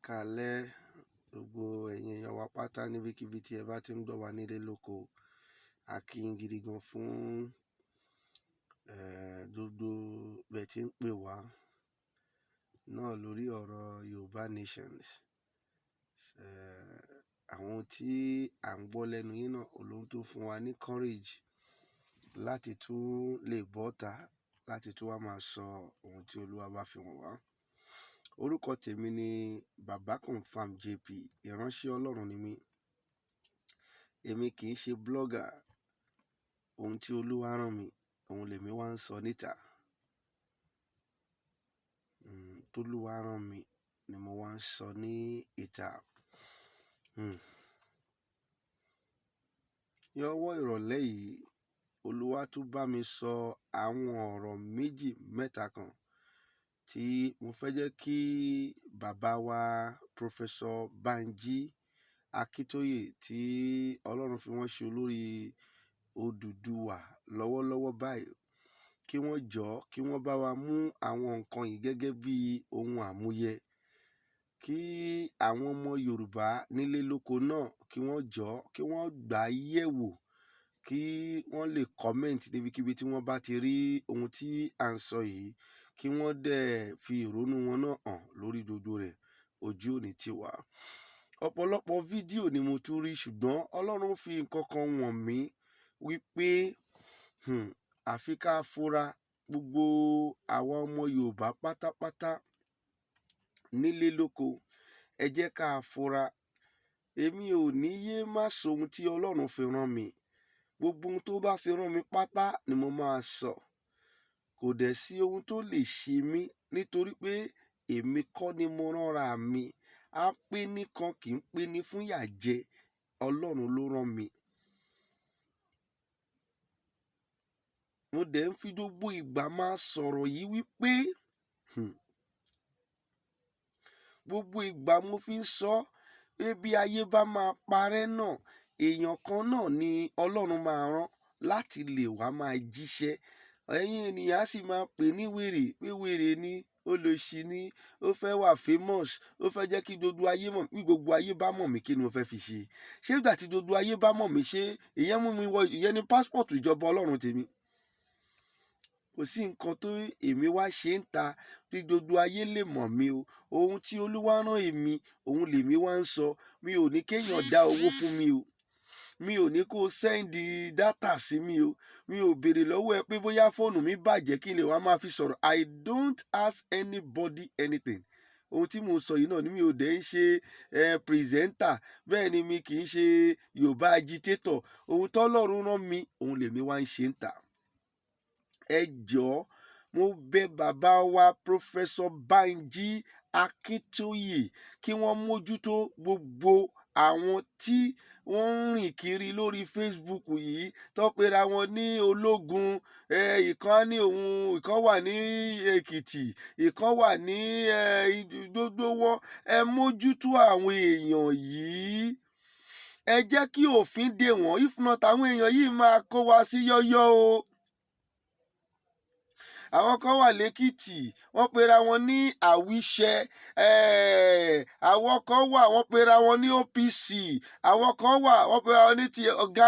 káalẹ́ gbogbo ẹ̀yin èèyàn wa pátá níbikíbi tí ẹ bá ti ń gbọ́ wa nílé lóko. A kí yín gidi gan fún gbogbo bẹ́ẹ̀ tí ń pè wá náà lórí ọ̀rọ̀ Yorùbá nations. Àwọn tí à ń gbọ́ lẹ́nu yín náà olóhun tó fún wa ní courage láti tún lè bọ́ta láti tún wá máa sọ ohun tí Olúwa bá fi hàn wá. Orúkọ tèmi ni Baba Confirm JP, ìránṣẹ́ Ọlọ́run ni mí. Èmi kì í ṣe blogger. Ohun tí Olúwa rán mi, òun lèmi wá ń sọ níta. Tolúwa rán mi ni mo wá ń sọ ní ìta. Ní ọwọ́ ìrọ̀lẹ́ yìí, Olúwa tún bá mi sọ àwọn ọ̀rọ̀ méjì mẹ́ta kan tí mo fẹ́ jẹ́ kí bàbá wa Prof Banji Akintoye tí Ọlọ́run fi wọ́n ṣe olórí Odùduwà lọ́wọ́lọ́wọ́ báyìí, kí wọ́n jọ̀ọ́ kí wọ́n bá wa mú àwọn nǹkan yìí gẹ́gẹ́ bí ohun àmúyẹ, kí àwọn ọmọ Yorùbá nílé lóko náà kí wọ́n jọ̀ọ́ kí wọ́n gbà á yẹ̀wò, kí wọ́n lè comment níbikíbi tí wọ́n bá ti rí ohun tí à ń sọ yìí, kí wọ́n dẹ̀ fi ìrònú wọn náà hàn lórí gbogbo rẹ̀. Ojú ò ní tì wá. Ọ̀pọ̀lọpọ̀ fídíò ni mo tún rí, ṣùgbọ́n Ọlọ́run fi nǹkan kan wọ̀n mí wípé àfi ká fura, gbogbo àwa ọmọ Yorùbá pátápátá nílé lóko, ẹ jẹ́ ká fura. Èmi ò ní yé má sọ ohun tí Ọlọ́run fi rán mi. Gbogbo ohun tó bá fi rán mi pátá ni mo máa sọ. Kò dẹ̀ sí ohun tó lè ṣe mí nítorí pé èmi kọ́ ni mo ránra mi. A pé nìkan kì í pé ní fún ìyà jẹ. Ọlọ́run ló rán mi. Mo dẹ̀ ń fi gbogbo ìgbà máa sọ̀rọ̀ yìí wípé gbogbo ìgbà mo fi ń sọ pé bí ayé bá máa parẹ́ náà, èèyàn kan náà ni Ọlọ́run máa rán láti lè wá máa jíṣẹ́. Ẹ̀yin ènìyàn á sì máa pè ní wèrè, pé wèrè ni, olòṣì ni, ó fẹ́ wà famous, ó fẹ́ jẹ́ kí gbogbo ayé mọ̀. Bí gbogbo ayé bá mọ̀ mí, kí ni mo fẹ́ fi ṣe? Ṣé ìgbà tí gbogbo ayé bá mọ̀ mí, ṣé ìyẹn mú mi wọ, ìyẹn ni passport ìjọba Ọlọ́run tèmi? Kò sí nǹkan tó èmi wá ṣe ń ta bí gbogbo ayé lè mọ̀ mí o. Ohun tí Olúwa rán èmi, òun lèmi wá ń sọ. Mi ò ní kéèyàn dá owó fún mi o. Mi ò ní kó sẹ́ndì dátà sí mi o. Mi ò béèrè lọ́wọ́ ẹ pé bóyá fóònù mi bàjẹ́ kí n lè wá máa fi sọ̀rọ̀. I don't ask anybody anything. Ohun tí mo sọ yìí náà ni mi ò dẹ̀ ń ṣe presenter. Bẹ́ẹ̀ ni mi kì í ṣe Yorùbá agitator. Ohun tọ́lọ́run rán mi, òun lèmi wá ń ṣe ń tà. Ẹ jọ̀ọ́, mo bẹ̀ bàbá wa Professor Banji Akintoye kí wọ́n mójútó gbogbo àwọn tí wọ́n ń rìn kiri lórí Facebook yìí tó pera wọn ní ológun. Ìkan ní òun, ìkan wà ní Èkìtì, ìkan wà ní gbogbo wọn. Ẹ mójútó àwọn èèyàn yìí. Ẹ jẹ́ kí òfin dè wọ́n. If not, àwọn èèyàn yìí máa kó wa sí yọ́yọ́ o. Àwọn kan wà lẹ́kìtì, wọ́n pera wọn ní àwíṣẹ. Àwọn kan wà, wọ́n pera wọn ní OPC. Àwọn kan wà, wọ́n pera wọn ní ti ọ̀gá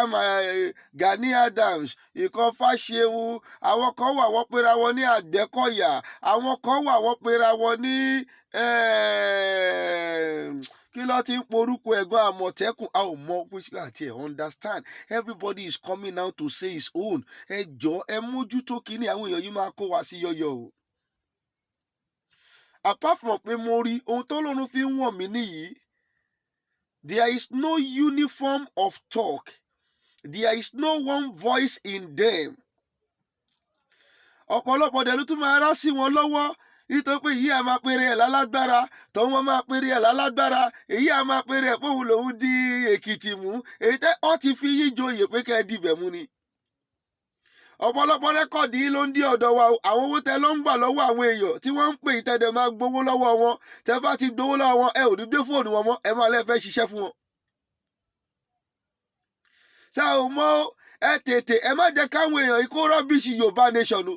Gani Adams, ìkan Fáṣewu. Àwọn kan wà, wọ́n pera wọn ní Àgbẹ̀kọ̀yà. Àwọn kan wà, wọ́n pera wọn ní kí ló ti ń porúkọ ẹ̀gbọ́n Àmọ̀tẹ́kùn. A ò mọ àti ẹ̀ understand. Everybody is coming out to say his own. Ẹ jọ̀ọ́, ẹ mójútó kíní, àwọn èèyàn yìí máa kó wa sí yọ́yọ́ o. Apart from pé mo rí ohun tó lọ́run fi ń wọ̀n mí nìyí. There is no uniform of talk. There is no one voice in them. Ọ̀pọ̀lọpọ̀ dẹ̀ ló tún máa rá sí wọn lọ́wọ́. Nítorí pé èyí á máa pèrè ẹ̀ lálágbára, tọ́wọ́n máa pèrè ẹ̀ lálágbára, èyí á máa pèrè ẹ̀ pé òun lòun di Èkìtì mú. Èyí tẹ́ ọ́ ti fi yín joyè pé kẹ́ ẹ dìbẹ̀ mú ni. Ọ̀pọ̀lọpọ̀ rẹ́kọ̀dì yìí ló ń dí ọ̀dọ̀ wa. Àwọn owó tẹ ló ń gbà lọ́wọ́ àwọn èèyàn tí wọ́n ń pè ìtẹ́dẹ̀ máa gbowó lọ́wọ́ wọn. Tẹ bá ti gbowó lọ́wọ́ wọn, ẹ ò ní gbé fóònù wọn mọ́, ẹ máa lẹ́ fẹ́ ṣiṣẹ́ fún wọn. Ṣé o mọ̀, ẹ tètè, ẹ má jẹ́ káwọn èèyàn yìí kó rọ́bìṣì Yorùbá nation o.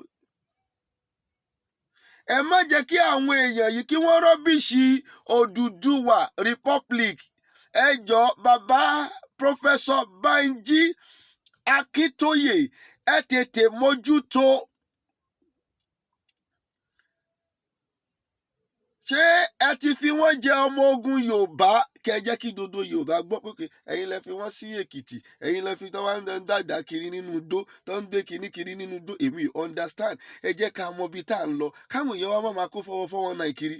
ẹ má jẹ́ kí àwọn èèyàn yìí kí wọ́n rọ́bìṣì Odùduwà Republic. Ẹ jọ̀ọ́ bàbá Professor Banji Akintoye, ẹ tètè mójútó. Ṣé ẹ ti fi wọ́n jẹ ọmọ ogun Yorùbá? Kẹ́ jẹ́ kí dodo Yorùbá gbọ́ pé ẹ̀yin lẹ fi wọ́n sí Èkìtì, ẹ̀yin lẹ fi tó wá ń dàgbà kiri nínú igbó, tó ń gbé kiri nínú igbó. Èmi understand. Ẹ jẹ́ ká mọ ibi tá à ń lọ, káwọn èèyàn wa má máa kó fọwọ́ náà kiri.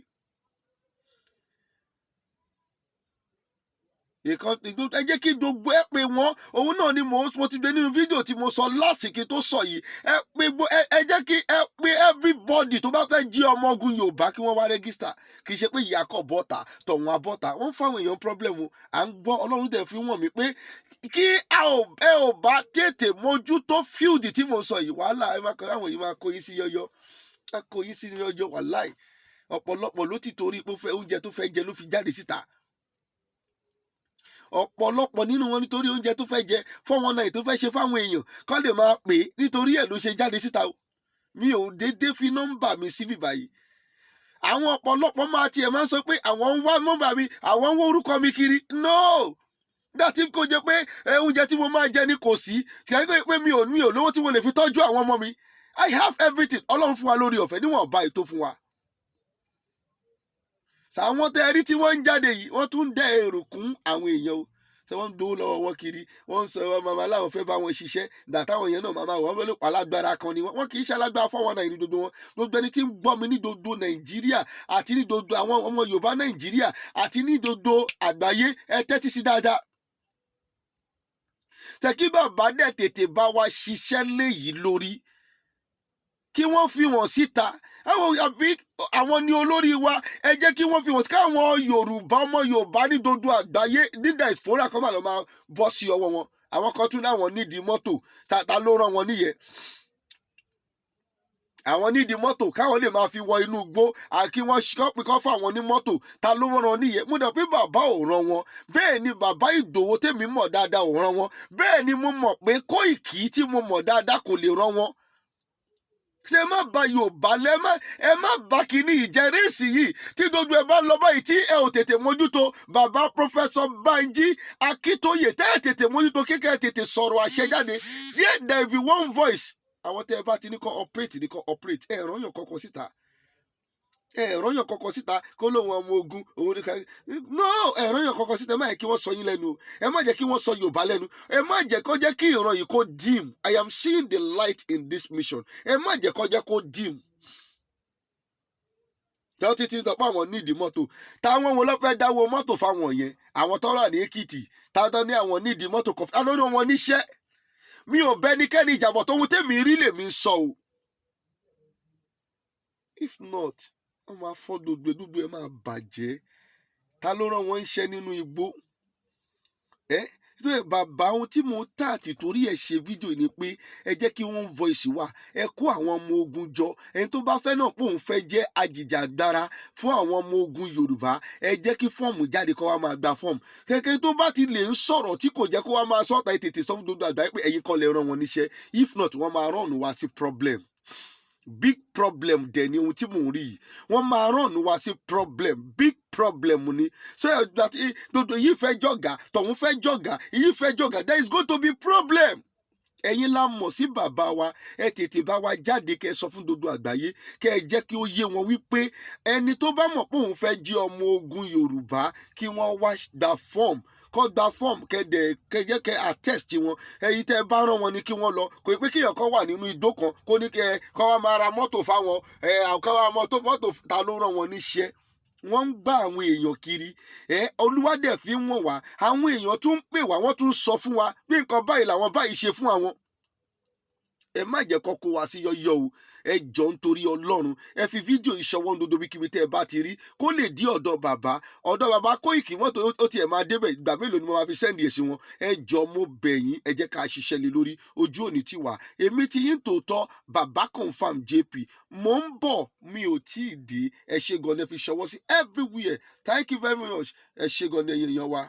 Ẹ jẹ́ kí gbogbo ẹ pé wọ́n, òun náà ni mo ti gbé nínú fídíò tí mo sọ lásìkò tó sọ yìí. Ẹ jẹ́ kí ẹ pé everybody tó bá fẹ́ jí ọmọ ogun Yorùbá kí wọ́n wá rẹ́gísítà. Kì í ṣe pé ìyàkọ̀ bọ́ta tọ̀hún abọ́ta, wọ́n fáwọn èèyàn problem o. À ń gbọ́, Ọlọ́run dẹ̀ fi wọ̀n mí pé kí ẹ ò bá tètè mójútó field tí mo sọ yìí, wàhálà ẹ máa kọ àwọn yìí máa kó yín sí yọyọ, kó yín sí yọyọ. Wàláì ọ̀pọ̀lọpọ̀ ló ti torí pé oúnjẹ tó fẹ́ jẹ ló fi jáde síta. Ọ̀pọ̀lọpọ̀ nínú wọn nítorí oúnjẹ tó fẹ́ jẹ 419 tó fẹ́ ṣe fáwọn èèyàn kọ́ lè máa pè é, nítorí ẹ̀ ló ṣe jáde síta o. Mi ò dédé fi nọ́mbà mi síbí báyìí. Àwọn ọ̀pọ̀lọpọ̀ máa tiẹ̀ máa ń sọ pé àwọn ń wá nọ́mbà mi, àwọn ń wá orúkọ mi kiri. No, dátí kò jẹ́ pé oúnjẹ tí mo máa jẹ ni kò sí, kẹ́kẹ́ pé mi ò lówó tí mo lè fi tọ́jú àwọn ọmọ mi. I have everything. Ọlọ́run fún wa lórí ọ̀fẹ́ níwọ̀n bá ètò fún wa. Sàwọn tẹ́ rí tí wọ́n ń jáde yìí, wọ́n tún dẹ èrò kún àwọn èèyàn o. Ṣé wọ́n ń dówó lọ́wọ́ wọn kiri, wọ́n ń sọ màmá láwọn fẹ́ bá wọn ṣiṣẹ́, dàtàwọn èèyàn náà màmá wọn ló pa alágbára kan ni wọ́n kì í ṣe alágbára 419 ní gbogbo wọn. Gbogbo ẹni tí ń gbọ́ mi ní gbogbo Nàìjíríà àti ní gbogbo àwọn ọmọ Yorùbá Nàìjíríà àti ní gbogbo àgbáyé, ẹ tẹ́tí sí dáadáa. Tẹ́ kí bàbá dẹ̀ tètè bá wa ṣiṣẹ́ léyìí lórí, kí wọ́n fi wọ́n síta. Àwọn ni olórí wa, ẹ jẹ́ kí wọ́n fi wọ́n sí káwọn Yorùbá ọmọ Yorùbá ní gbogbo àgbáyé ní diaspora kan máa lọ máa bọ́ sí ọwọ́ wọn. Àwọn kan tún láwọn nídìí mọ́tò, ta ló rán wọn níyẹn? Àwọn nídìí mọ́tò káwọn lè máa fi wọ inú igbó, kí wọ́n ṣọ́pì kan fún àwọn ní mọ́tò, ta ló rán níyẹn? Mo dẹ̀ pé bàbá ò rán wọn, bẹ́ẹ̀ ni bàbá Ìgbòho tèmi mọ̀ dáadáa ò rán wọn, bẹ́ẹ̀ ni mo mọ̀ pé Kóìkì tí mo mọ̀ dáadáa kò lè rán wọn. Ṣé má ba Yorùbá ẹ má bá kíní ìjẹ́rìsì yìí tí gbogbo ẹ bá lọ báyìí tí ẹ ò tètè mójútó. Bàbá Professor Banji Akintoye, tẹ́ ẹ tètè mójútó, kíkẹ́ ẹ tètè sọ̀rọ̀ àṣẹ jáde. There be one voice. Àwọn tẹ́ ẹ bá ti ní kọ́ operate ẹ rán yàn kọ́kọ́ síta. Ẹ̀rọ̀yàn kọ̀ọ̀kan síta kó lóun ọmọ ogun òun ní ká. No, ẹ̀rọ̀yàn kọ̀ọ̀kan síta, ẹ má jẹ́ kí wọ́n sọ yín lẹ́nu, ẹ má jẹ́ kí wọ́n sọ Yorùbá lẹ́nu, ẹ má jẹ́ kó jẹ́ kí ìran yìí kó dim. I am seeing the light in this mission. Ẹ má jẹ́ kó jẹ́ kó dim. Tẹ́wọ́ títí tọ́pọ̀ àwọn nídìí mọ́tò, táwọn wọn lọ fẹ́ dáwọ́ mọ́tò fáwọn yẹn, àwọn tọ́rọ̀ ní Èkìtì, táwọn ní àwọn nídìí mọ́tò kọfí, alórí wọn níṣẹ́. Mi ò bẹ́nikẹ́ni ìjàbọ̀ tó ń tèmi rí lèmi ń sọ o. If not, wọ́n máa fọ́ gbogbo ẹ máa bàjẹ́. Ta ló rán wọn iṣẹ́ nínú igbó? Bàbá ohun tí mo tà àti torí ẹ̀ ṣe fídíò ni pé ẹ jẹ́ kí wọ́n voice wá, ẹ kó àwọn ọmọ ogun jọ. Ẹni tó bá fẹ́ náà pé òun fẹ́ jẹ́ ajìjàgbara fún àwọn ọmọ ogun Yorùbá, ẹ jẹ́ kí fọ́ọ̀mù jáde kó wá máa gba fọ́ọ̀mù. Kẹ̀kẹ́ tó bá ti lè ń sọ̀rọ̀ tí kò jẹ́ kó wá máa sọ̀tà tètè sọ fún gbogbo àgbáyé pé ẹ̀yin kọ́ lẹ rán wọn níṣẹ́. If not, wọ́n máa rán wá sí problem. Big problem dẹ̀ ni ohun tí mò ń rí yìí. Wọ́n máa rán wá sí problem, big problem ni. So gbogbo yìí fẹ́ jọ̀gà, tọ̀hún fẹ́ jọ̀gà, yìí fẹ́ jọ̀gà, there is going to be problem. Ẹ̀yin la mọ̀ sí bàbá wa, ẹ tètè bá wa jáde kẹ́ sọ fún gbogbo àgbáyé, kẹ́ ẹ jẹ́ kí ó yé wọn wípé ẹni tó bá mọ̀ pé òun fẹ́ jí ọmọ ogun Yorùbá kí wọ́n wá gba form, kọ́ gba form kẹ́jẹ́ kẹ́ attest wọn. Ẹ̀yin tẹ́ bá rán wọn ni kí wọ́n lọ. Kò pé kíyàn kan wà nínú igbó kan kó ní kọ́ wá máa ra mọ́tò fáwọn kọ́ wá mọ́tò ta ló rán wọn níṣẹ́. Wọ́n ń gbá àwọn èèyàn kiri. Olúwa dẹ̀ fi wọ̀n wá. Àwọn èèyàn tún ń pè wá, wọ́n tún ń sọ fún wa bí nǹkan báyìí làwọn báyìí ṣe fún àwọn. Ẹ má jẹ́ kó kó wa sí yọ́yọ́ o. Ẹ jọ nítorí Ọlọ́run, ẹ fi fídíò ìṣọwọ́ ndodo bíkíbi tẹ́ ẹ bá ti rí kó lè dí ọ̀dọ̀ bàbá Kóìkì mọ́tò ó tiẹ̀ máa débẹ̀. Ìgbà mélòó ni mo máa fi sẹ́ndì èsì wọn? Ẹ jọ mo bẹ̀ yín, ẹ jẹ́ ká ṣiṣẹ́ lé lórí. Ojú òní ti wà. Èmi ti yín tòótọ́ bàbá confam JP. Mo ń bọ̀, mi ò tí ì dé. Ẹ ṣé gan-an, ẹ fi ṣọwọ́ sí everywhere. Thank you very much. Ẹ ṣé gan-an, ẹ̀yin èèyàn wa.